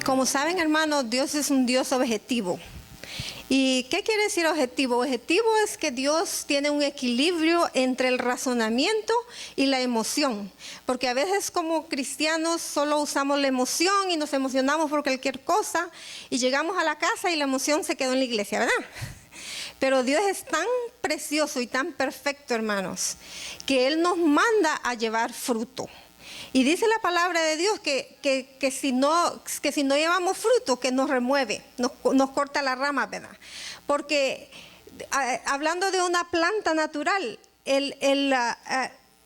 Como saben, hermanos, Dios es un Dios objetivo. ¿Y qué quiere decir objetivo? Objetivo es que Dios tiene un equilibrio entre el razonamiento y la emoción. Porque a veces como cristianos solo usamos la emoción y nos emocionamos por cualquier cosa y llegamos a la casa y la emoción se quedó en la iglesia, ¿verdad? Pero Dios es tan precioso y tan perfecto, hermanos, que Él nos manda a llevar fruto. Y dice la palabra de Dios que si no llevamos fruto, que nos remueve, nos corta la rama, ¿verdad? Porque hablando de una planta natural,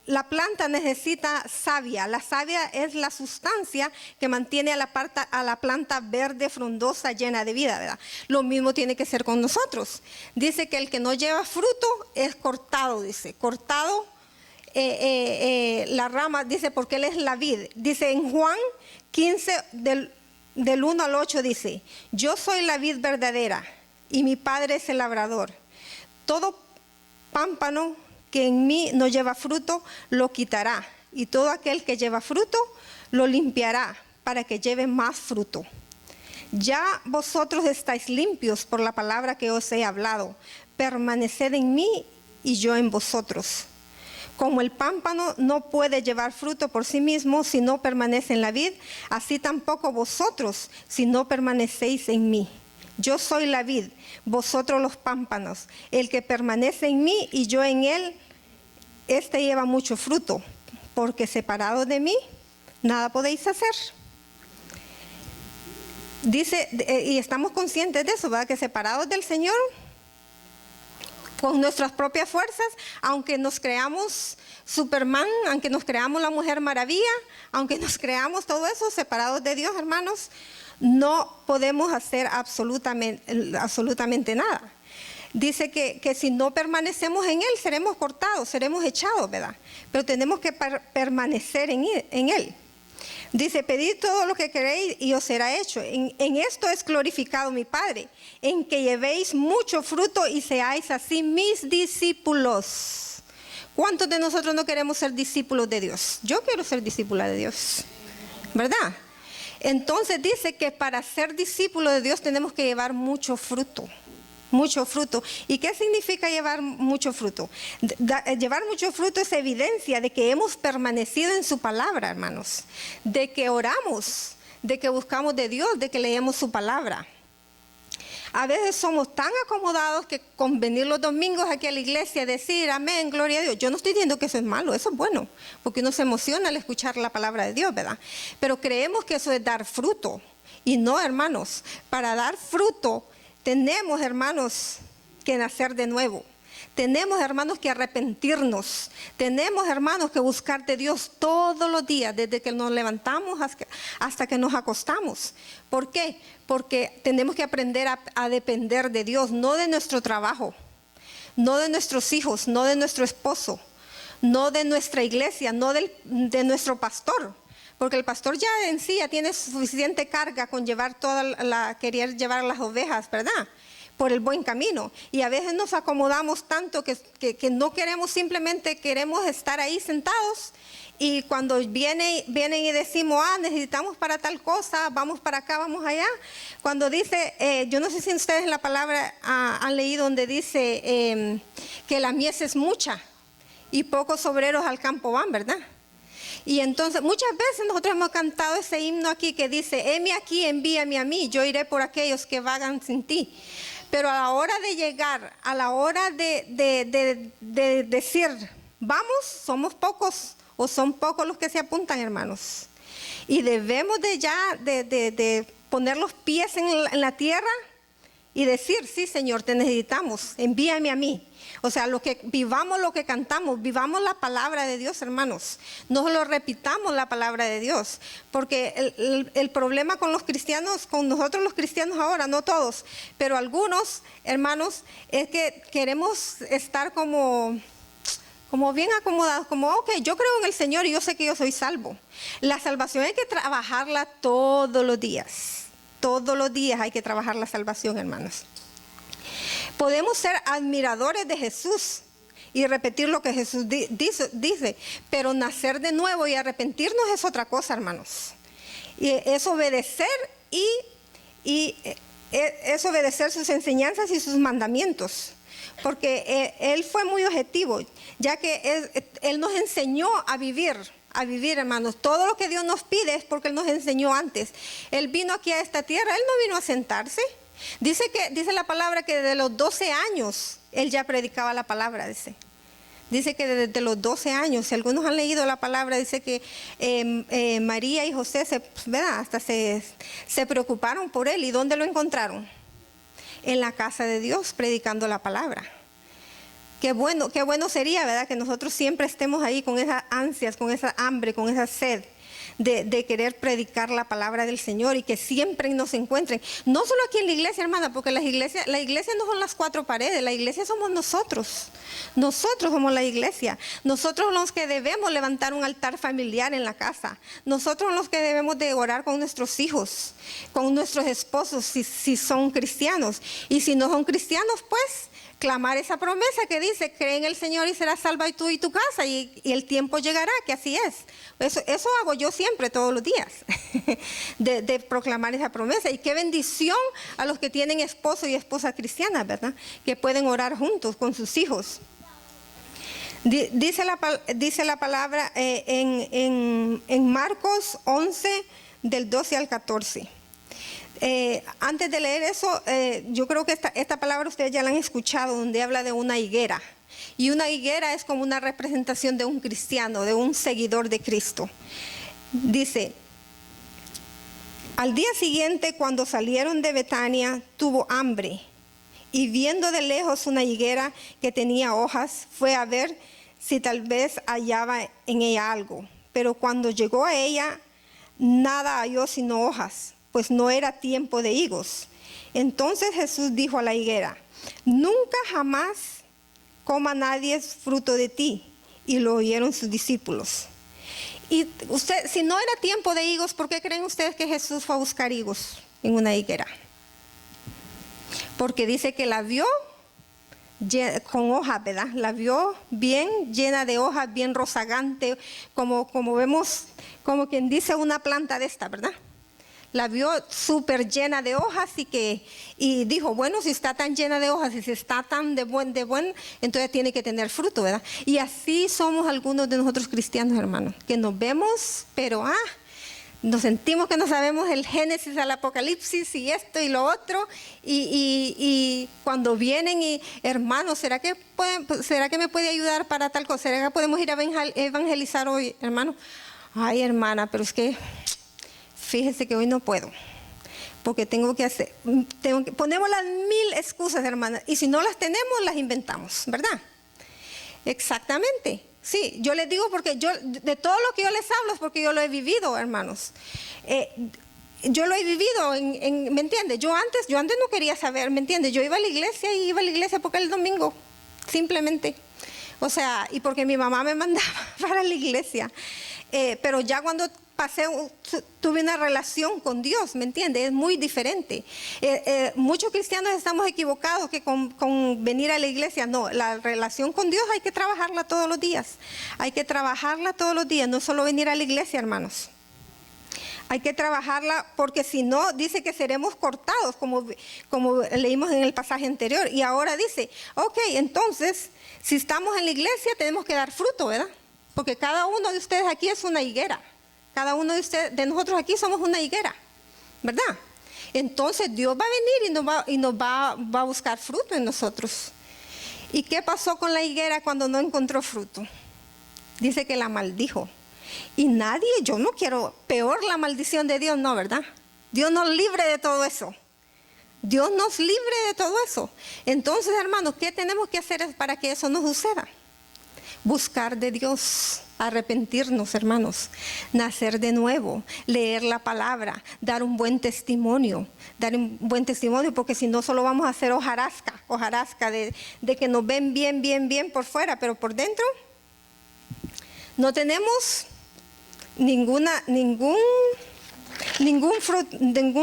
la planta necesita savia. La savia es la sustancia que mantiene a la planta verde, frondosa, llena de vida, ¿verdad? Lo mismo tiene que ser con nosotros. Dice que el que no lleva fruto es cortado, dice, cortado. La rama, dice, porque Él es la vid. Dice en Juan 15, del 1 al 8, dice: yo soy la vid verdadera y mi Padre es el labrador. Todo pámpano que en mí no lleva fruto, lo quitará. Y todo aquel que lleva fruto, lo limpiará para que lleve más fruto. Ya vosotros estáis limpios por la palabra que os he hablado. Permaneced en mí y yo en vosotros. Como el pámpano no puede llevar fruto por sí mismo si no permanece en la vid, así tampoco vosotros si no permanecéis en mí. Yo soy la vid, vosotros los pámpanos. El que permanece en mí y yo en él, este lleva mucho fruto, porque separado de mí, nada podéis hacer. Dice, y estamos conscientes de eso, ¿verdad? Que separados del Señor, con nuestras propias fuerzas, aunque nos creamos Superman, aunque nos creamos la Mujer Maravilla, aunque nos creamos todo eso, separados de Dios, hermanos, no podemos hacer absolutamente nada. Dice que si no permanecemos en Él, seremos cortados, seremos echados, ¿verdad? Pero tenemos que permanecer en Él. Dice, pedid todo lo que queréis y os será hecho. En esto es glorificado mi Padre, en que llevéis mucho fruto y seáis así mis discípulos. ¿Cuántos de nosotros no queremos ser discípulos de Dios? Yo quiero ser discípula de Dios, ¿verdad? Entonces dice que para ser discípulo de Dios tenemos que llevar mucho fruto. Mucho fruto. ¿Y qué significa llevar mucho fruto? Llevar mucho fruto es evidencia de que hemos permanecido en su palabra, hermanos. De que oramos, de que buscamos de Dios, de que leemos su palabra. A veces somos tan acomodados que con venir los domingos aquí a la iglesia, decir amén, gloria a Dios. Yo no estoy diciendo que eso es malo, eso es bueno, porque uno se emociona al escuchar la palabra de Dios, ¿verdad? Pero creemos que eso es dar fruto. Y no, hermanos, para dar fruto tenemos, hermanos, que nacer de nuevo. Tenemos, hermanos, que arrepentirnos. Tenemos, hermanos, que buscar de Dios todos los días, desde que nos levantamos hasta que nos acostamos. ¿Por qué? Porque tenemos que aprender a depender de Dios, no de nuestro trabajo, no de nuestros hijos, no de nuestro esposo, no de nuestra iglesia, no de nuestro pastor. Porque el pastor ya en sí ya tiene suficiente carga con llevar querer llevar las ovejas, ¿verdad? Por el buen camino. Y a veces nos acomodamos tanto que no queremos, simplemente queremos estar ahí sentados. Y cuando vienen y decimos, necesitamos para tal cosa, vamos para acá, vamos allá. Cuando dice, yo no sé si ustedes en la palabra han leído donde dice que la mies es mucha y pocos obreros al campo van, ¿verdad? Y entonces muchas veces nosotros hemos cantado ese himno aquí que dice, heme aquí, envíame a mí, yo iré por aquellos que vagan sin ti. Pero a la hora de llegar, a la hora de decir, vamos, somos pocos o son pocos los que se apuntan, hermanos. Y debemos de poner los pies en la tierra y decir, sí, Señor, te necesitamos, envíame a mí. O sea, vivamos lo que cantamos, vivamos la palabra de Dios, hermanos. No solo repitamos la palabra de Dios, porque el problema con los cristianos, con nosotros los cristianos ahora, no todos, pero algunos, hermanos, es que queremos estar como bien acomodados, como, ok, yo creo en el Señor y yo sé que yo soy salvo. La salvación hay que trabajarla todos los días. Todos los días hay que trabajar la salvación, hermanos. Podemos ser admiradores de Jesús y repetir lo que Jesús dice, pero nacer de nuevo y arrepentirnos es otra cosa, hermanos. Y es obedecer y es obedecer sus enseñanzas y sus mandamientos. Porque Él fue muy objetivo, ya que Él nos enseñó a vivir, hermanos. Todo lo que Dios nos pide es porque Él nos enseñó antes. Él vino aquí a esta tierra, Él no vino a sentarse. Dice la palabra que desde los 12 años Él ya predicaba la palabra, Dice que desde los 12 años, si algunos han leído la palabra, dice que María y José hasta se preocuparon por Él. ¿Y dónde lo encontraron? En la casa de Dios, predicando la palabra. Qué bueno sería, ¿verdad? Que nosotros siempre estemos ahí con esas ansias, con esa hambre, con esa sed de querer predicar la palabra del Señor, y que siempre nos encuentren. No solo aquí en la iglesia, hermana, porque la iglesia no son las 4 paredes, la iglesia somos nosotros. Nosotros somos la iglesia. Nosotros los que debemos levantar un altar familiar en la casa. Nosotros los que debemos de orar con nuestros hijos, con nuestros esposos, si son cristianos. Y si no son cristianos, pues clamar esa promesa que dice: cree en el Señor y serás salva tú y tu casa, y el tiempo llegará, que así es. Eso hago yo siempre, todos los días, de proclamar esa promesa. Y qué bendición a los que tienen esposo y esposa cristianas, ¿verdad? Que pueden orar juntos con sus hijos. Dice la palabra en Marcos 11, del 12 al 14. Antes de leer eso, yo creo que esta palabra ustedes ya la han escuchado, donde habla de una higuera. Y una higuera es como una representación de un cristiano, de un seguidor de Cristo. Dice: al día siguiente, cuando salieron de Betania, tuvo hambre, y viendo de lejos una higuera que tenía hojas, fue a ver si tal vez hallaba en ella algo. Pero cuando llegó a ella, nada halló sino hojas, pues no era tiempo de higos. Entonces Jesús dijo a la higuera: nunca jamás coma nadie fruto de ti. Y lo oyeron sus discípulos. Y si no era tiempo de higos, ¿por qué creen ustedes que Jesús fue a buscar higos en una higuera? Porque dice que la vio con hojas, ¿verdad? La vio bien llena de hojas, bien rozagante, como vemos, como quien dice una planta de esta, ¿verdad? La vio súper llena de hojas, y dijo: bueno, si está tan llena de hojas y si está tan de buen, entonces tiene que tener fruto, ¿verdad? Y así somos algunos de nosotros cristianos, hermanos, que nos vemos, pero nos sentimos que no sabemos el Génesis al Apocalipsis y esto y lo otro, y cuando vienen y: hermanos, ¿será que me puede ayudar para tal cosa? ¿Será que podemos ir a evangelizar hoy, hermano? Ay, hermana, pero es que fíjese que hoy no puedo, porque ponemos las 1000 excusas, hermana, y si no las tenemos, las inventamos, ¿verdad? Exactamente. Sí, yo les digo, porque de todo lo que yo les hablo es porque yo lo he vivido, hermanos. Yo lo he vivido, ¿me entiende? Yo antes no quería saber, ¿me entiende? Yo iba a la iglesia porque era el domingo, simplemente. O sea, y porque mi mamá me mandaba para la iglesia. Pero ya cuando tuve una relación con Dios, ¿me entiende? Es muy diferente. Muchos cristianos estamos equivocados que con venir a la iglesia. No, la relación con Dios hay que trabajarla todos los días. Hay que trabajarla todos los días, no solo venir a la iglesia, hermanos. Hay que trabajarla, porque si no, dice que seremos cortados, como leímos en el pasaje anterior. Y ahora dice: ok, entonces, si estamos en la iglesia, tenemos que dar fruto, ¿verdad? Porque cada uno de ustedes aquí es una higuera. Cada uno de nosotros aquí somos una higuera, ¿verdad? Entonces Dios va a venir y nos va a buscar fruto en nosotros. ¿Y qué pasó con la higuera cuando no encontró fruto? Dice que la maldijo. Y yo no quiero peor la maldición de Dios, no, ¿verdad? Dios nos libre de todo eso. Dios nos libre de todo eso. Entonces, hermanos, ¿qué tenemos que hacer para que eso no suceda? Buscar de Dios, arrepentirnos, hermanos, nacer de nuevo, leer la palabra, dar un buen testimonio, porque si no solo vamos a hacer hojarasca de que nos ven bien por fuera, pero por dentro no tenemos ningún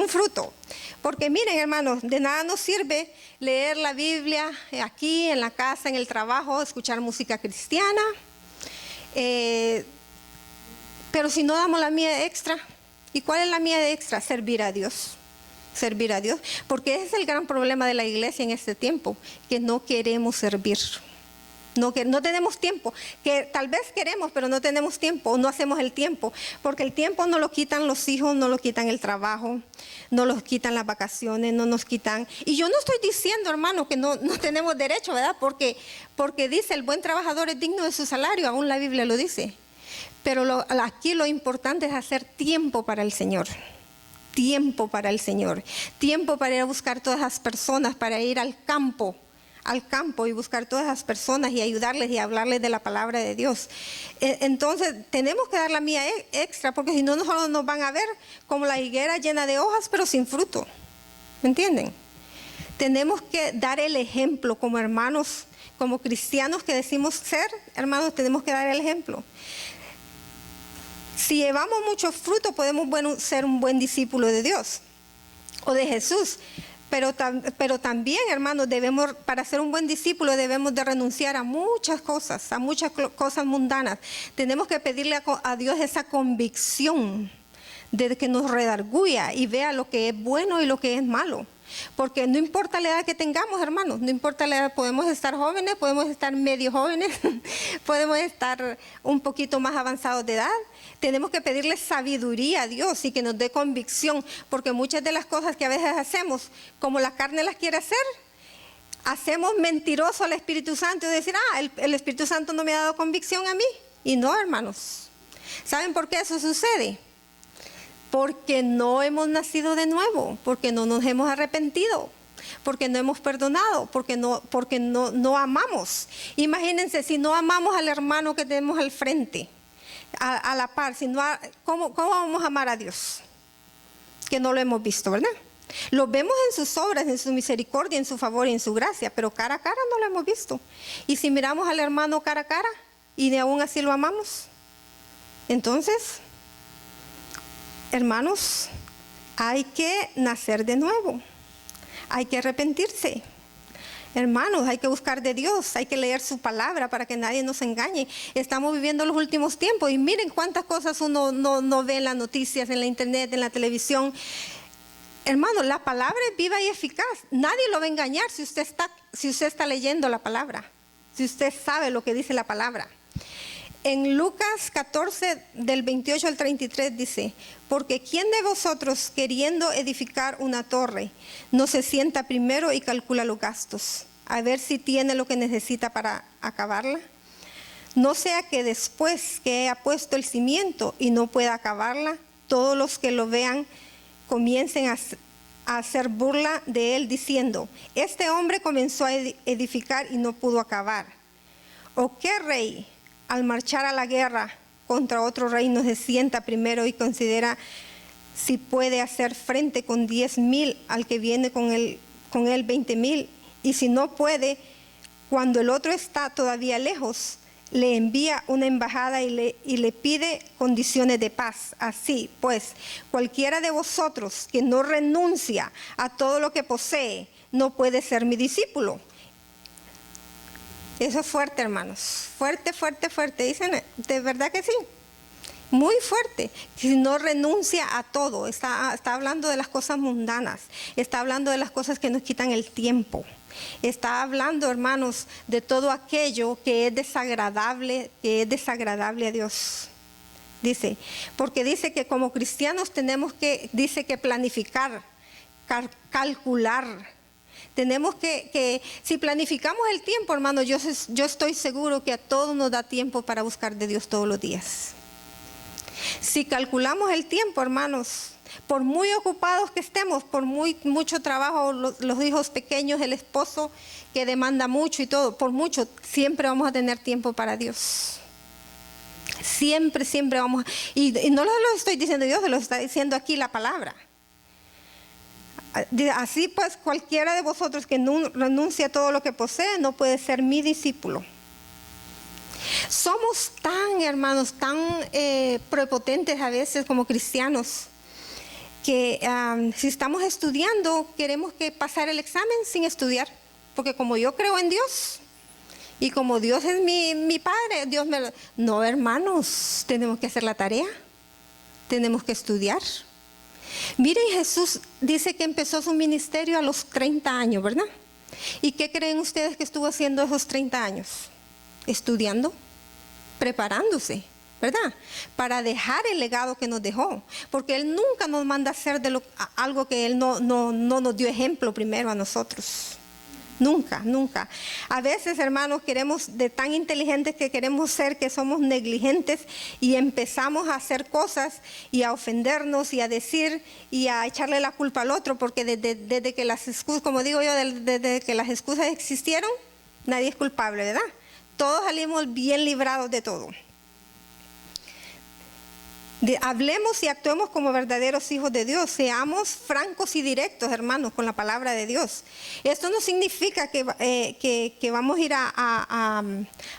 fruto. Porque miren, hermanos, de nada nos sirve leer la Biblia aquí, en la casa, en el trabajo, escuchar música cristiana. Pero si no damos la mía extra. ¿Y cuál es la mía extra? Servir a Dios. servir a Dios, porque ese es el gran problema de la iglesia en este tiempo, que no queremos servir. No tenemos tiempo, que tal vez queremos, pero no tenemos tiempo, o no hacemos el tiempo, porque el tiempo no lo quitan los hijos, no lo quitan el trabajo, no los quitan las vacaciones, no nos quitan. Y yo no estoy diciendo, hermano, que no tenemos derecho, ¿verdad? Porque dice, el buen trabajador es digno de su salario, aún la Biblia lo dice. Pero aquí lo importante es hacer tiempo para el Señor. Tiempo para el Señor. Tiempo para ir a buscar todas esas personas, para ir al campo y buscar todas esas personas y ayudarles y hablarles de la palabra de Dios. Entonces tenemos que dar la mía extra, porque si no, solo nos van a ver como la higuera llena de hojas pero sin fruto. ¿Me entienden? Tenemos que dar el ejemplo como hermanos, como cristianos que decimos ser, hermanos, tenemos que dar el ejemplo. Si llevamos mucho fruto, podemos ser un buen discípulo de Dios o de Jesús. Pero también, hermanos, para ser un buen discípulo debemos de renunciar a muchas cosas mundanas. Tenemos que pedirle a Dios esa convicción de que nos redarguya y vea lo que es bueno y lo que es malo. Porque no importa la edad que tengamos, hermanos, no importa la edad, podemos estar jóvenes, podemos estar medio jóvenes, podemos estar un poquito más avanzados de edad. Tenemos que pedirle sabiduría a Dios y que nos dé convicción, porque muchas de las cosas que a veces hacemos, como la carne las quiere hacer, hacemos mentiroso al Espíritu Santo y decir, el Espíritu Santo no me ha dado convicción a mí. Y no, hermanos. ¿Saben por qué eso sucede? Porque no hemos nacido de nuevo, porque no nos hemos arrepentido, porque no hemos perdonado, porque no amamos. Imagínense, si no amamos al hermano que tenemos al frente, a la par, ¿cómo vamos a amar a Dios? Que no lo hemos visto, ¿verdad? Lo vemos en sus obras, en su misericordia, en su favor y en su gracia, pero cara a cara no lo hemos visto. Y si miramos al hermano cara a cara y aún así lo amamos, entonces, hermanos, hay que nacer de nuevo, hay que arrepentirse. Hermanos, hay que buscar de Dios, hay que leer su palabra para que nadie nos engañe. Estamos viviendo los últimos tiempos y miren cuántas cosas uno no ve en las noticias, en la internet, en la televisión. Hermanos, la palabra es viva y eficaz. Nadie lo va a engañar si usted está leyendo la palabra, si usted sabe lo que dice la palabra. En Lucas 14, del 28 al 33 dice, porque ¿quién de vosotros queriendo edificar una torre no se sienta primero y calcula los gastos, a ver si tiene lo que necesita para acabarla? No sea que después que haya puesto el cimiento y no pueda acabarla, todos los que lo vean comiencen a hacer burla de él diciendo, este hombre comenzó a edificar y no pudo acabar. ¿O qué rey al marchar a la guerra contra otro reino se sienta primero y considera si puede hacer frente con 10,000 al que viene con él 20,000? Y si no puede, cuando el otro está todavía lejos, le envía una embajada y le pide condiciones de paz. Así pues, cualquiera de vosotros que no renuncia a todo lo que posee, no puede ser mi discípulo. Eso es fuerte, hermanos. Fuerte, fuerte, fuerte. Dicen, de verdad que sí. Muy fuerte. Si no renuncia a todo. Está hablando de las cosas mundanas. Está hablando de las cosas que nos quitan el tiempo. Está hablando, hermanos, de todo aquello que es desagradable a Dios. Dice, porque dice que como cristianos tenemos que planificar, calcular. Tenemos que si planificamos el tiempo, hermano, yo estoy seguro que a todos nos da tiempo para buscar de Dios todos los días. Si calculamos el tiempo, hermanos, por muy ocupados que estemos, por mucho trabajo, los hijos pequeños, el esposo que demanda mucho y todo, por mucho, siempre vamos a tener tiempo para Dios. Siempre vamos. Y no lo estoy diciendo yo, se lo está diciendo aquí la palabra. Así pues, cualquiera de vosotros que no renuncie a todo lo que posee, no puede ser mi discípulo. Somos tan, hermanos, tan prepotentes a veces como cristianos, que si estamos estudiando, queremos que pasar el examen sin estudiar, porque como yo creo en Dios, y como Dios es mi Padre, Dios me lo... No, hermanos, tenemos que hacer la tarea, tenemos que estudiar. Miren, Jesús dice que empezó su ministerio a los 30 años, ¿verdad? ¿Y qué creen ustedes que estuvo haciendo esos 30 años? Estudiando, preparándose, ¿verdad? Para dejar el legado que nos dejó. Porque Él nunca nos manda a hacer algo que Él no nos dio ejemplo primero a nosotros. Nunca, nunca. A veces, hermanos, queremos, de tan inteligentes que queremos ser, que somos negligentes y empezamos a hacer cosas y a ofendernos y a decir y a echarle la culpa al otro, porque desde que las excusas, como digo yo, desde que las excusas existieron, nadie es culpable, ¿verdad? Todos salimos bien librados de todo. Hablemos y actuemos como verdaderos hijos de Dios. Seamos francos y directos, hermanos, con la palabra de Dios. Esto no significa que vamos a ir a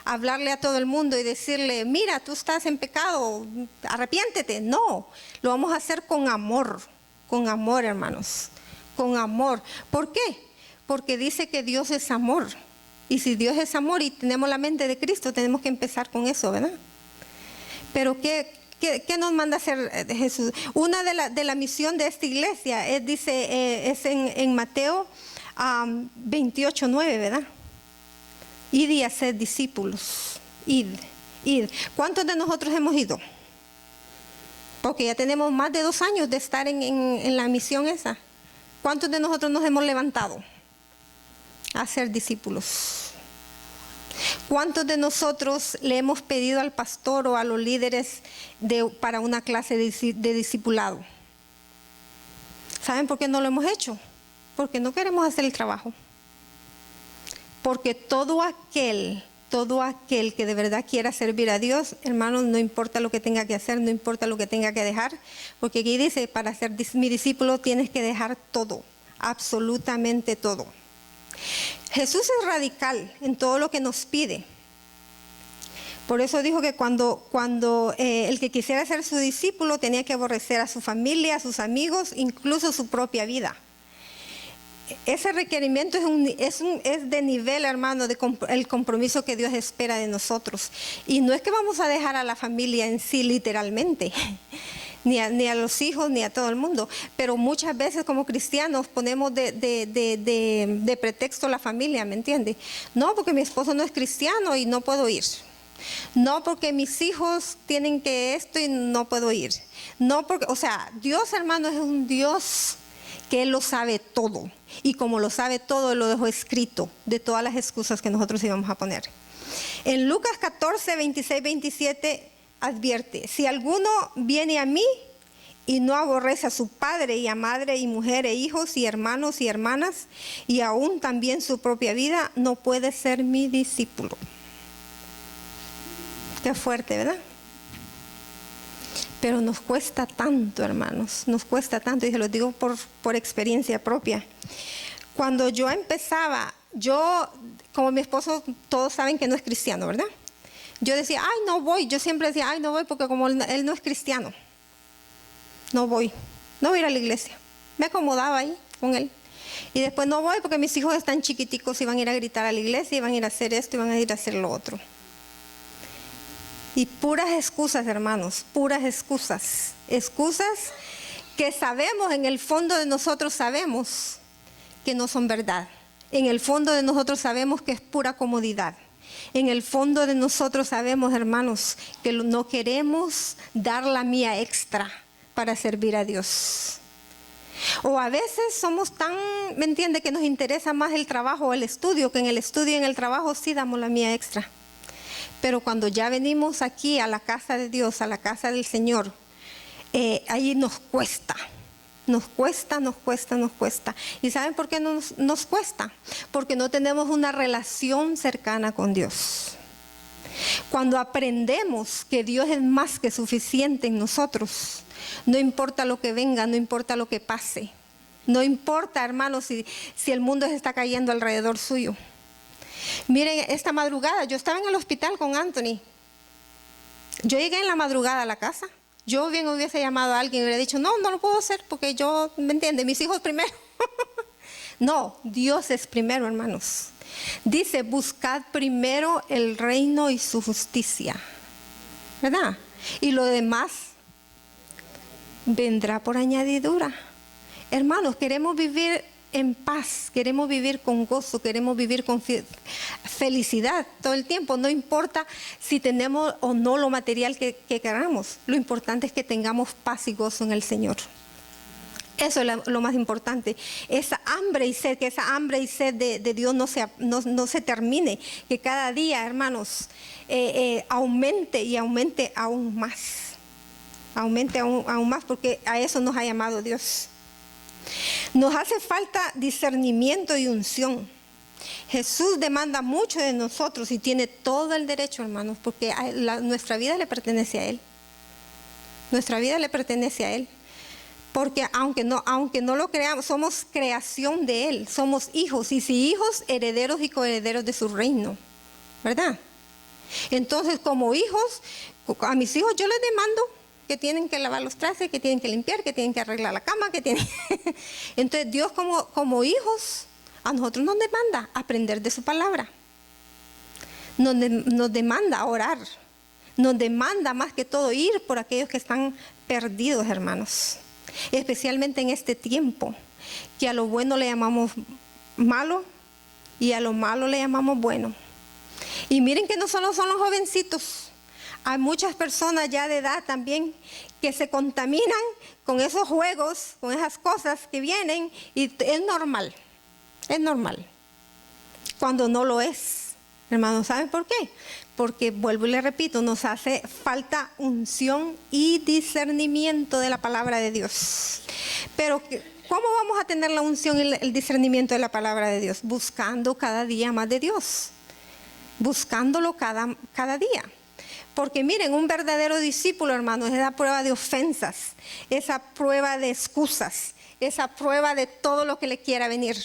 hablarle a todo el mundo y decirle, mira, tú estás en pecado, arrepiéntete. No, lo vamos a hacer con amor, hermanos, con amor. ¿Por qué? Porque dice que Dios es amor. Y si Dios es amor y tenemos la mente de Cristo, tenemos que empezar con eso, ¿verdad? Pero ¿qué nos manda a hacer Jesús? Una de la misión de esta iglesia es en Mateo 28:9, ¿verdad? Id y haced discípulos. Id. ¿Cuántos de nosotros hemos ido? Porque ya tenemos más de 2 años de estar en la misión esa. ¿Cuántos de nosotros nos hemos levantado a ser discípulos? ¿Cuántos de nosotros le hemos pedido al pastor o a los líderes para una clase de discipulado? ¿Saben por qué no lo hemos hecho? Porque no queremos hacer el trabajo. Porque todo aquel que de verdad quiera servir a Dios, hermanos, no importa lo que tenga que hacer, no importa lo que tenga que dejar, porque aquí dice, para ser mi discípulo tienes que dejar todo, absolutamente todo. Jesús es radical en todo lo que nos pide. Por eso dijo que cuando el que quisiera ser su discípulo tenía que aborrecer a su familia, a sus amigos, incluso su propia vida. Ese requerimiento es de nivel, hermano, el compromiso que Dios espera de nosotros. Y no es que vamos a dejar a la familia en sí literalmente, ni a los hijos, ni a todo el mundo. Pero muchas veces como cristianos ponemos de pretexto la familia, ¿me entiende? No, porque mi esposo no es cristiano y no puedo ir. No, porque mis hijos tienen que esto y no puedo ir. No, porque, o sea, Dios, hermano, es un Dios que Él lo sabe todo. Y como lo sabe todo, Él lo dejó escrito de todas las excusas que nosotros íbamos a poner. En Lucas 14, 26, 27 advierte, si alguno viene a mí y no aborrece a su padre y a madre y mujer e hijos y hermanos y hermanas y aún también su propia vida, no puede ser mi discípulo. Qué fuerte, ¿verdad? Pero nos cuesta tanto, hermanos, nos cuesta tanto, y se los digo por experiencia propia. Cuando yo empezaba, como mi esposo, todos saben que no es cristiano, ¿verdad? Yo decía, ay, no voy. Yo siempre decía, ay, no voy porque como él no es cristiano, no voy a ir a la iglesia. Me acomodaba ahí con él. Y después no voy porque mis hijos están chiquiticos y van a ir a gritar a la iglesia y van a ir a hacer esto y van a ir a hacer lo otro. Y puras excusas, hermanos, puras excusas. Excusas que sabemos, en el fondo de nosotros sabemos que no son verdad. En el fondo de nosotros sabemos que es pura comodidad. En el fondo de nosotros sabemos, hermanos, que no queremos dar la mía extra para servir a Dios. O a veces somos tan, ¿me entiende?, que nos interesa más el trabajo o el estudio, que en el estudio y en el trabajo sí damos la mía extra. Pero cuando ya venimos aquí a la casa de Dios, a la casa del Señor, ahí nos cuesta. Nos cuesta. ¿Y saben por qué nos cuesta? Porque no tenemos una relación cercana con Dios. Cuando aprendemos que Dios es más que suficiente en nosotros, no importa lo que venga, no importa lo que pase. No importa, hermanos, si el mundo se está cayendo alrededor suyo. Miren, esta madrugada yo estaba en el hospital con Anthony. Yo llegué en la madrugada a la casa. Yo bien hubiese llamado a alguien y hubiera dicho, no lo puedo hacer porque yo, ¿me entiende?, mis hijos primero. No, Dios es primero, hermanos. Dice, buscad primero el reino y su justicia, ¿verdad? Y lo demás vendrá por añadidura. Hermanos, queremos vivir en paz, queremos vivir con gozo, queremos vivir con felicidad todo el tiempo. No importa si tenemos o no lo material que queramos. Lo importante es que tengamos paz y gozo en el Señor. Eso es lo más importante. Esa hambre y sed, que esa hambre y sed de Dios no se termine. Que cada día, hermanos, aumente y aumente aún más. Aumente aún más, porque a eso nos ha llamado Dios. Nos hace falta discernimiento y unción. Jesús demanda mucho de nosotros y tiene todo el derecho, hermanos, porque nuestra vida le pertenece a Él. Nuestra vida le pertenece a Él. Porque aunque no lo creamos, somos creación de Él, somos hijos, y si hijos, herederos y coherederos de su reino, ¿verdad? Entonces, como hijos, a mis hijos yo les demando que tienen que lavar los trastes, que tienen que limpiar, que tienen que arreglar la cama, que tienen... Entonces, Dios como hijos, a nosotros nos demanda aprender de su palabra. Nos demanda orar. Nos demanda más que todo ir por aquellos que están perdidos, hermanos. Especialmente en este tiempo, que a lo bueno le llamamos malo y a lo malo le llamamos bueno. Y miren que no solo son los jovencitos, hay muchas personas ya de edad también que se contaminan con esos juegos, con esas cosas que vienen, y es normal, cuando no lo es. Hermanos, ¿saben por qué? Porque, vuelvo y le repito, nos hace falta unción y discernimiento de la palabra de Dios. Pero, ¿cómo vamos a tener la unción y el discernimiento de la palabra de Dios? Buscando cada día más de Dios. Buscándolo cada día. Porque miren, un verdadero discípulo, hermanos, es la prueba de ofensas, esa prueba de excusas, esa prueba de todo lo que le quiera venir.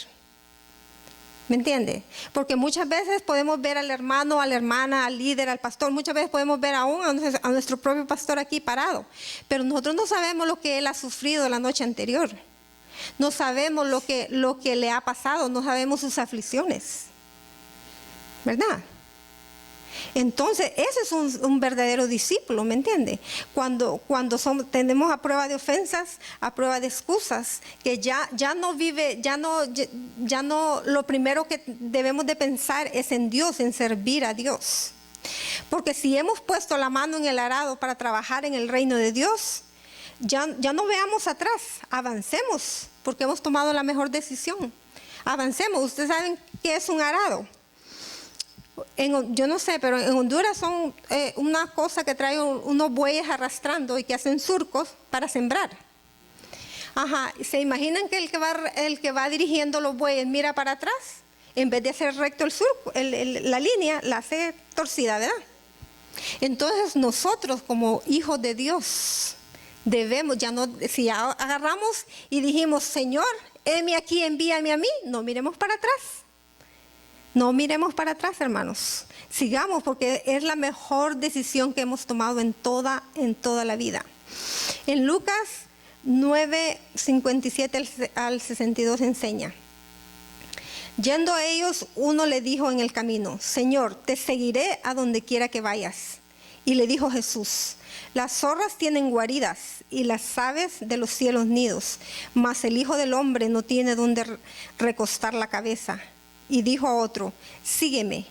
¿Me entiende? Porque muchas veces podemos ver al hermano, a la hermana, al líder, al pastor. Muchas veces podemos ver aún a nuestro propio pastor aquí parado. Pero nosotros no sabemos lo que él ha sufrido la noche anterior. No sabemos lo que le ha pasado. No sabemos sus aflicciones. ¿Verdad? Entonces, ese es un verdadero discípulo, ¿me entiende? Cuando tenemos a prueba de ofensas, a prueba de excusas, que ya no, lo primero que debemos de pensar es en Dios, en servir a Dios. Porque si hemos puesto la mano en el arado para trabajar en el reino de Dios, ya no veamos atrás, avancemos, porque hemos tomado la mejor decisión. Avancemos. Ustedes saben qué es un arado. Yo no sé, pero en Honduras son una cosa que trae unos bueyes arrastrando y que hacen surcos para sembrar. Ajá, ¿se imaginan que el que va dirigiendo los bueyes mira para atrás? En vez de hacer recto el surco, la línea la hace torcida, ¿verdad? Entonces nosotros como hijos de Dios debemos, si ya agarramos y dijimos, Señor, heme aquí, envíame a mí, no miremos para atrás. No miremos para atrás, hermanos. Sigamos, porque es la mejor decisión que hemos tomado en toda la vida. En Lucas 9, 57 al 62 enseña. Yendo a ellos, uno le dijo en el camino, Señor, te seguiré a donde quiera que vayas. Y le dijo Jesús, las zorras tienen guaridas y las aves de los cielos nidos, mas el Hijo del Hombre no tiene donde recostar la cabeza. Y dijo a otro, sígueme.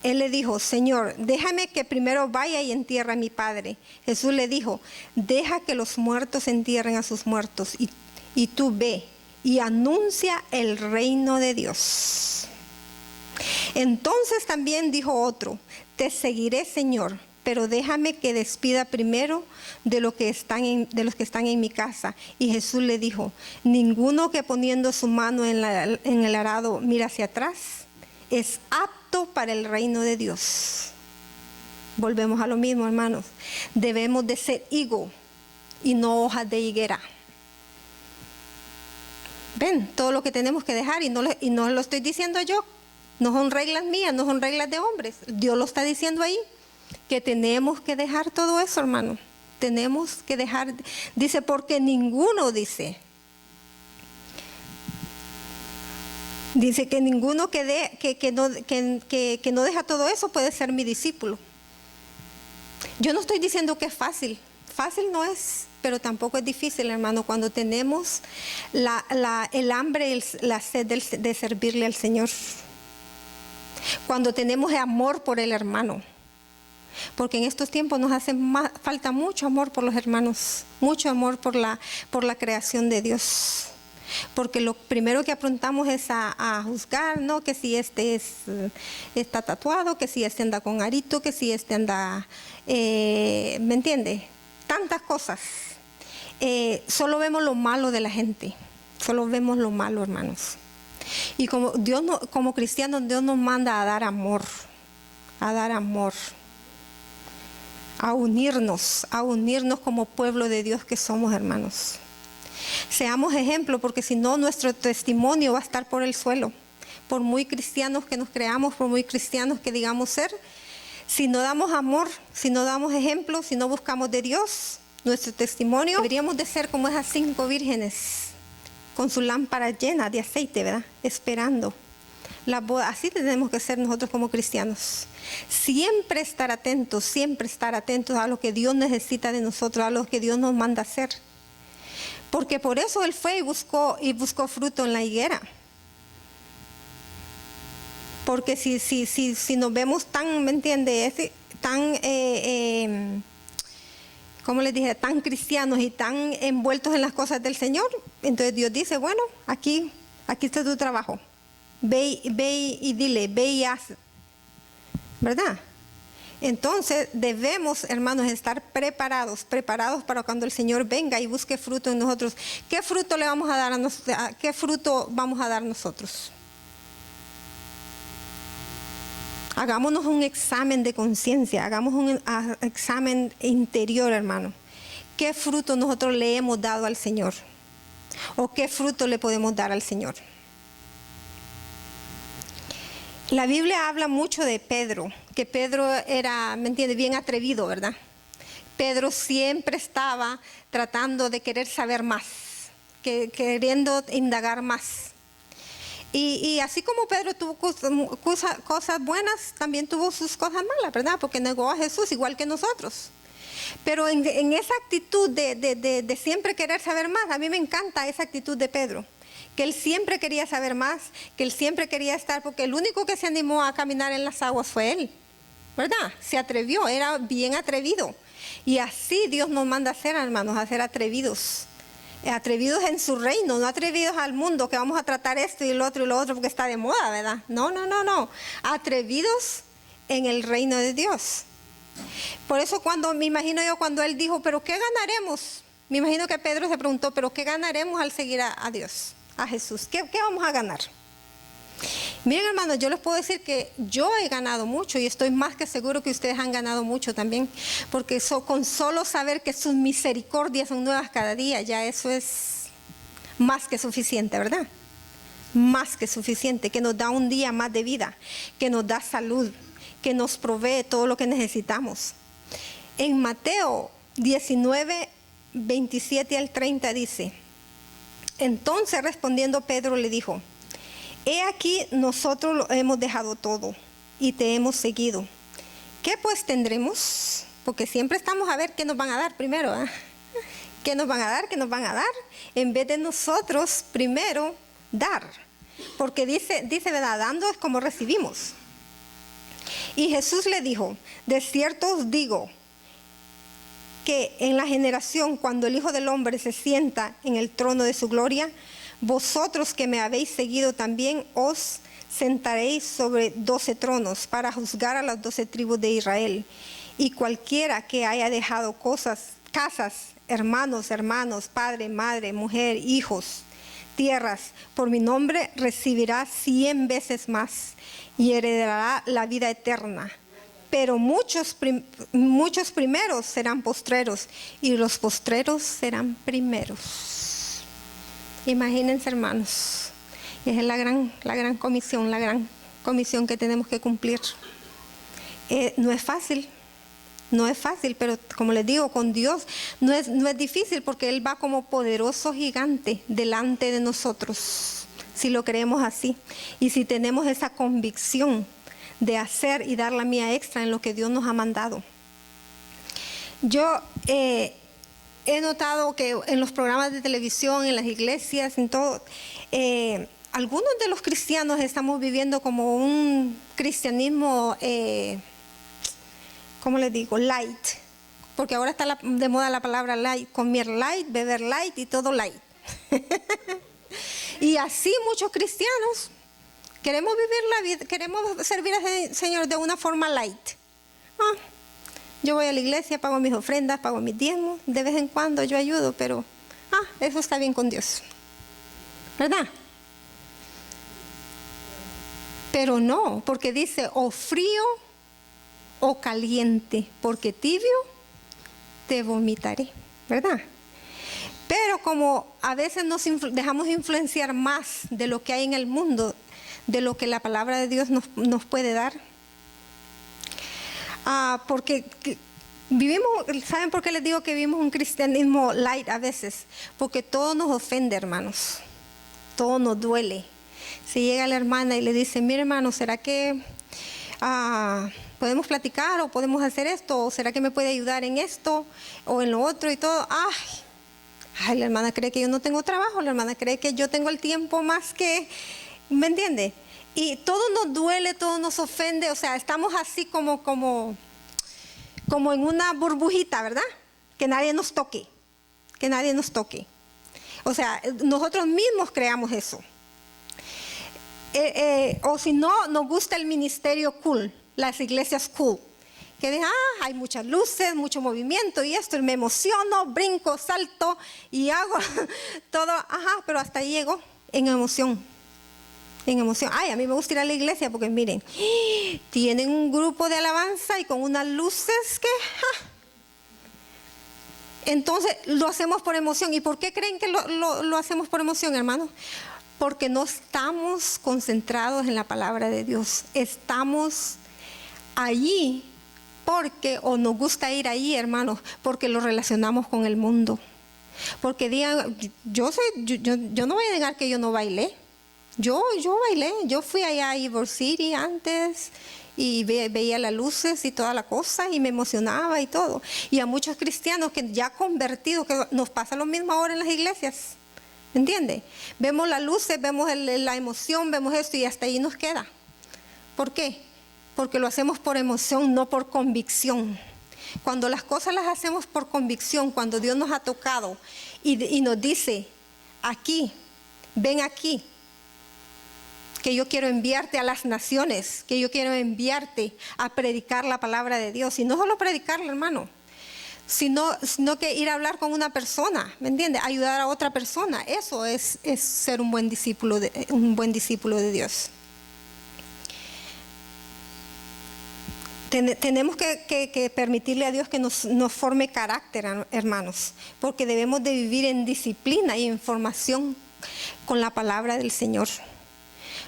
Él le dijo, Señor, déjame que primero vaya y entierre a mi padre. Jesús le dijo, deja que los muertos entierren a sus muertos y tú ve y anuncia el reino de Dios. Entonces también dijo otro, te seguiré, Señor, pero déjame que despida primero de los que están en mi casa. Y Jesús le dijo, ninguno que poniendo su mano en el arado mira hacia atrás, es apto para el reino de Dios. Volvemos a lo mismo, hermanos. Debemos de ser higo y no hojas de higuera. Ven, todo lo que tenemos que dejar, y no lo estoy diciendo yo, no son reglas mías, no son reglas de hombres. Dios lo está diciendo ahí. Que tenemos que dejar todo eso, hermano. Tenemos que dejar, dice, porque ninguno, dice que ninguno que no deja todo eso puede ser mi discípulo. Yo no estoy diciendo que es fácil no es. pero tampoco es difícil, hermano, cuando tenemos el hambre y la sed de servirle al Señor. Cuando tenemos amor por el hermano. Porque en estos tiempos nos hace falta mucho amor por los hermanos, mucho amor por la creación de Dios. Porque lo primero que apuntamos es a juzgar, ¿no? Que si está tatuado, que si anda con arito, que si anda, ¿me entiende? Tantas cosas. Solo vemos lo malo de la gente, solo vemos lo malo, hermanos. Y como cristianos, Dios nos manda a dar amor, a unirnos como pueblo de Dios que somos, hermanos. Seamos ejemplo, porque si no, nuestro testimonio va a estar por el suelo. Por muy cristianos que nos creamos, por muy cristianos que digamos ser, si no damos amor, si no damos ejemplo, si no buscamos de Dios, nuestro testimonio, deberíamos de ser como esas 5 vírgenes, con su lámpara llena de aceite, ¿verdad? Esperando la boda. Así tenemos que ser nosotros como cristianos. Siempre estar atentos a lo que Dios necesita de nosotros, a lo que Dios nos manda hacer. Porque por eso Él fue y buscó fruto en la higuera. Porque si nos vemos tan, ¿me entiende? Tan, como les dije, tan cristianos y tan envueltos en las cosas del Señor, entonces Dios dice, bueno, aquí está tu trabajo. Ve y dile, ve y haz. ¿Verdad? Entonces debemos, hermanos, estar preparados para cuando el Señor venga y busque fruto en nosotros. ¿Qué fruto le vamos a dar qué fruto vamos a dar nosotros? Hagámonos un examen de conciencia, hagamos un examen interior, hermano. ¿Qué fruto nosotros le hemos dado al Señor? ¿O qué fruto le podemos dar al Señor? La Biblia habla mucho de Pedro, que Pedro era, ¿me entiende?, bien atrevido, ¿verdad? Pedro siempre estaba tratando de querer saber más, queriendo indagar más. Y así como Pedro tuvo cosas buenas, también tuvo sus cosas malas, ¿verdad? Porque negó a Jesús igual que nosotros. Pero en esa actitud de siempre querer saber más, a mí me encanta esa actitud de Pedro. Que él siempre quería saber más, que él siempre quería estar, porque el único que se animó a caminar en las aguas fue él, ¿verdad? Se atrevió, era bien atrevido. Y así Dios nos manda a ser, hermanos, a ser atrevidos. Atrevidos en su reino, no atrevidos al mundo, que vamos a tratar esto y lo otro porque está de moda, ¿verdad? No. Atrevidos en el reino de Dios. Por eso me imagino yo cuando él dijo, ¿pero qué ganaremos? Me imagino que Pedro se preguntó, ¿pero qué ganaremos al seguir a Dios? A Jesús, ¿qué vamos a ganar? Miren, hermanos, yo les puedo decir que yo he ganado mucho y estoy más que seguro que ustedes han ganado mucho también, porque con solo saber que sus misericordias son nuevas cada día, ya eso es más que suficiente, ¿verdad? Más que suficiente, que nos da un día más de vida, que nos da salud, que nos provee todo lo que necesitamos. En Mateo 19, 27 al 30 dice: entonces respondiendo Pedro le dijo, he aquí nosotros lo hemos dejado todo y te hemos seguido. ¿Qué pues tendremos? Porque siempre estamos a ver qué nos van a dar primero, ¿eh? ¿Qué nos van a dar? ¿Qué nos van a dar? En vez de nosotros primero dar. Porque dice, ¿verdad? Dando es como recibimos. Y Jesús le dijo, de cierto os digo, que en la generación cuando el Hijo del Hombre se sienta en el trono de su gloria, vosotros que me habéis seguido también os sentaréis sobre 12 tronos para juzgar a las 12 tribus de Israel. Y cualquiera que haya dejado casas, hermanos, padre, madre, mujer, hijos, tierras, por mi nombre recibirá 100 veces más y heredará la vida eterna. Pero muchos primeros serán postreros y los postreros serán primeros. Imagínense, hermanos, esa es la gran comisión que tenemos que cumplir. No es fácil, pero como les digo, con Dios no es difícil, porque Él va como poderoso gigante delante de nosotros, si lo creemos así. Y si tenemos esa convicción de hacer y dar la mía extra en lo que Dios nos ha mandado. Yo he notado que en los programas de televisión, en las iglesias, en todo, algunos de los cristianos estamos viviendo como un cristianismo, ¿cómo les digo? Light. Porque ahora está de moda la palabra light, comer light, beber light y todo light. Y así muchos cristianos queremos vivir la vida, queremos servir al Señor de una forma light. Yo voy a la iglesia, pago mis ofrendas, pago mis diezmos, de vez en cuando yo ayudo, pero eso está bien con Dios, ¿verdad? Pero no, porque dice o frío o caliente, porque tibio te vomitaré, ¿verdad? Pero como a veces nos dejamos influenciar más de lo que hay en el mundo, de lo que la palabra de Dios nos puede dar, porque vivimos, ¿saben por qué les digo que vivimos un cristianismo light a veces? Porque todo nos ofende, hermanos, todo nos duele. Si llega la hermana y le dice, mire hermano, ¿será que podemos platicar o podemos hacer esto? ¿O será que me puede ayudar en esto o en lo otro y todo? Ay, la hermana cree que yo no tengo trabajo, la hermana cree que yo tengo el tiempo más que, ¿me entiende? Y todo nos duele, todo nos ofende, o sea, estamos así como en una burbujita, ¿verdad? Que nadie nos toque, que nadie nos toque. O sea, nosotros mismos creamos eso. O si no, nos gusta el ministerio cool, las iglesias cool. Que dicen, hay muchas luces, mucho movimiento y esto, y me emociono, brinco, salto y hago todo, pero hasta ahí llego en emoción. En emoción. A mí me gusta ir a la iglesia porque miren, tienen un grupo de alabanza y con unas luces que... Entonces lo hacemos por emoción. ¿Y por qué creen que lo hacemos por emoción, hermanos? Porque no estamos concentrados en la palabra de Dios. Estamos allí porque, o nos gusta ir ahí, hermanos, porque lo relacionamos con el mundo. Porque digan, yo no voy a negar que yo no bailé. Yo bailé, yo fui allá a Ybor City antes y veía las luces y toda la cosa y me emocionaba y todo. Y a muchos cristianos que ya convertidos, que nos pasa lo mismo ahora en las iglesias, ¿entiende? Vemos las luces, vemos la emoción, vemos esto y hasta ahí nos queda. ¿Por qué? Porque lo hacemos por emoción, no por convicción. Cuando las cosas las hacemos por convicción, cuando Dios nos ha tocado y nos dice, aquí, ven aquí, que yo quiero enviarte a las naciones, que yo quiero enviarte a predicar la palabra de Dios. Y no solo predicarla, hermano, sino que ir a hablar con una persona, ¿me entiende? Ayudar a otra persona. Eso es ser un buen discípulo de Dios. Tenemos que permitirle a Dios que nos forme carácter, hermanos, porque debemos de vivir en disciplina y en formación con la palabra del Señor.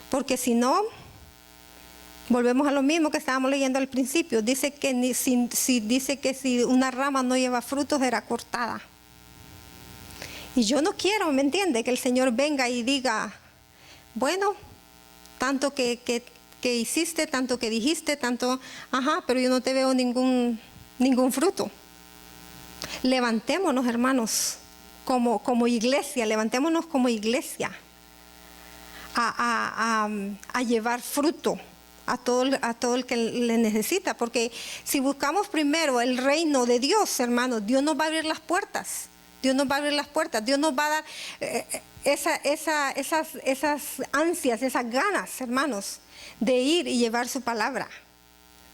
Porque si no, volvemos a lo mismo que estábamos leyendo al principio. Dice que si una rama no lleva frutos, será cortada. Y yo no quiero, ¿me entiende? Que el Señor venga y diga, bueno, tanto que hiciste, tanto que dijiste, tanto, pero yo no te veo ningún fruto. Levantémonos, hermanos, como iglesia, levantémonos como iglesia. A llevar fruto a todo el que le necesita, porque si buscamos primero el reino de Dios, hermanos, Dios nos va a abrir las puertas, Dios nos va a abrir las puertas, Dios nos va a dar esas ansias, esas ganas, hermanos, de ir y llevar su palabra.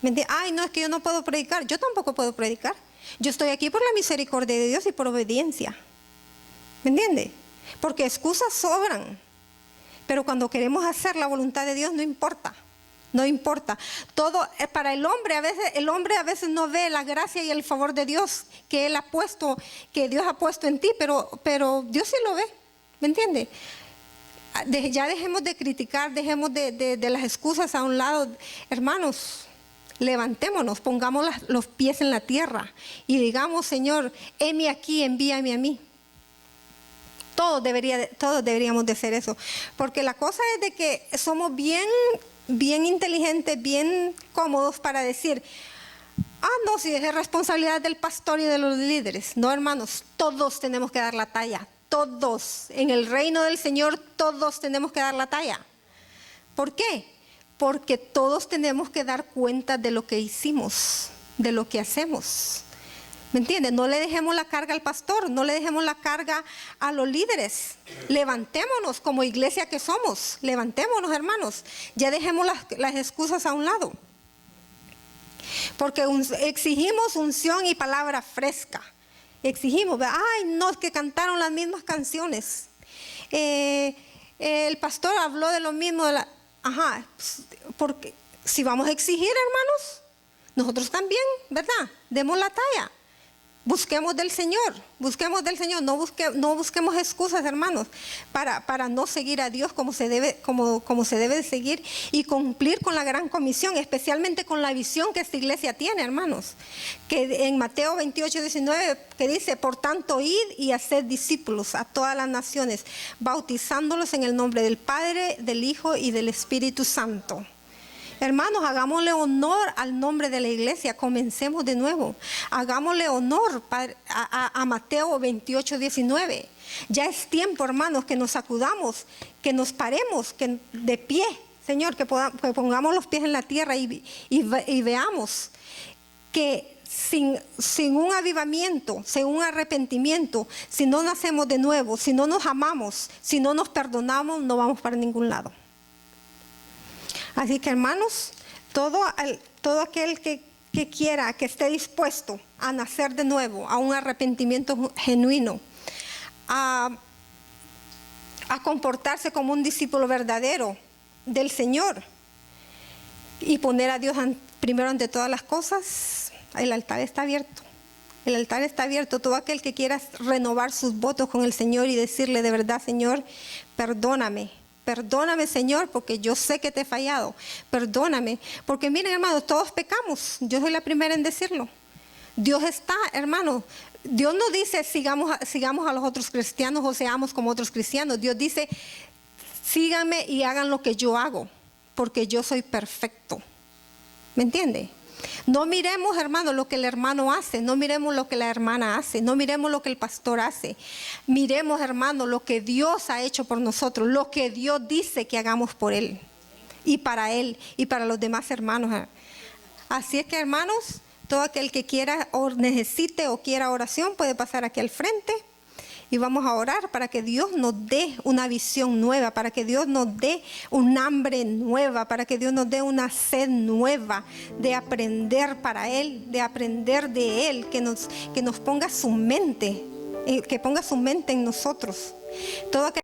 ¿Me entiendes? No, es que yo no puedo predicar, yo tampoco puedo predicar, yo estoy aquí por la misericordia de Dios y por obediencia, ¿me entiende? Porque excusas sobran. Pero cuando queremos hacer la voluntad de Dios, no importa. Todo para el hombre a veces no ve la gracia y el favor de Dios que Dios ha puesto en ti, pero Dios sí lo ve, ¿me entiende? Ya dejemos de criticar, dejemos de las excusas a un lado, hermanos. Levantémonos, pongamos los pies en la tierra y digamos, Señor, heme aquí, envíame a mí. Todos deberíamos de hacer eso, porque la cosa es de que somos bien inteligentes, bien cómodos para decir, No, si es responsabilidad del pastor y de los líderes. No, hermanos, todos tenemos que dar la talla. Todos. En el reino del Señor, todos tenemos que dar la talla. ¿Por qué? Porque todos tenemos que dar cuenta de lo que hicimos, de lo que hacemos. ¿Me entiendes? No le dejemos la carga al pastor, no le dejemos la carga a los líderes. Levantémonos como iglesia que somos. Levantémonos, hermanos. Ya dejemos las excusas a un lado. Porque exigimos unción y palabra fresca. Exigimos, ay, no, que cantaron las mismas canciones. El pastor habló de lo mismo. Porque si vamos a exigir, hermanos, nosotros también, ¿verdad? Demos la talla. Busquemos del Señor, no busquemos excusas, hermanos, para no seguir a Dios como se debe de seguir y cumplir con la gran comisión, especialmente con la visión que esta iglesia tiene, hermanos. Que en Mateo 28, 19, que dice, por tanto, id y haced discípulos a todas las naciones, bautizándolos en el nombre del Padre, del Hijo y del Espíritu Santo. Hermanos, hagámosle honor al nombre de la iglesia, comencemos de nuevo. Hagámosle honor a Mateo 28, 19. Ya es tiempo, hermanos, que nos sacudamos, que nos paremos, que de pie, Señor, que pongamos los pies en la tierra y veamos que sin un avivamiento, sin un arrepentimiento, si no nacemos de nuevo, si no nos amamos, si no nos perdonamos, no vamos para ningún lado. Así que, hermanos, todo aquel que quiera, que esté dispuesto a nacer de nuevo, a un arrepentimiento genuino, a comportarse como un discípulo verdadero del Señor y poner a Dios primero ante todas las cosas, el altar está abierto. El altar está abierto. Todo aquel que quiera renovar sus votos con el Señor y decirle de verdad, Señor, perdóname. Perdóname, Señor, porque yo sé que te he fallado. Perdóname. Porque miren, hermanos, todos pecamos. Yo soy la primera en decirlo. Dios está, hermanos. Dios no dice sigamos a los otros cristianos o seamos como otros cristianos. Dios dice, síganme y hagan lo que yo hago, porque yo soy perfecto. ¿Me entiende? No miremos, hermano, lo que el hermano hace, no miremos lo que la hermana hace, no miremos lo que el pastor hace. Miremos, hermano, lo que Dios ha hecho por nosotros, lo que Dios dice que hagamos por Él y para los demás hermanos. Así es que, hermanos, todo aquel que quiera o necesite o quiera oración puede pasar aquí al frente. Y vamos a orar para que Dios nos dé una visión nueva, para que Dios nos dé un hambre nueva, para que Dios nos dé una sed nueva de aprender para Él, de aprender de Él, que nos ponga su mente, que ponga su mente en nosotros. Todo aquel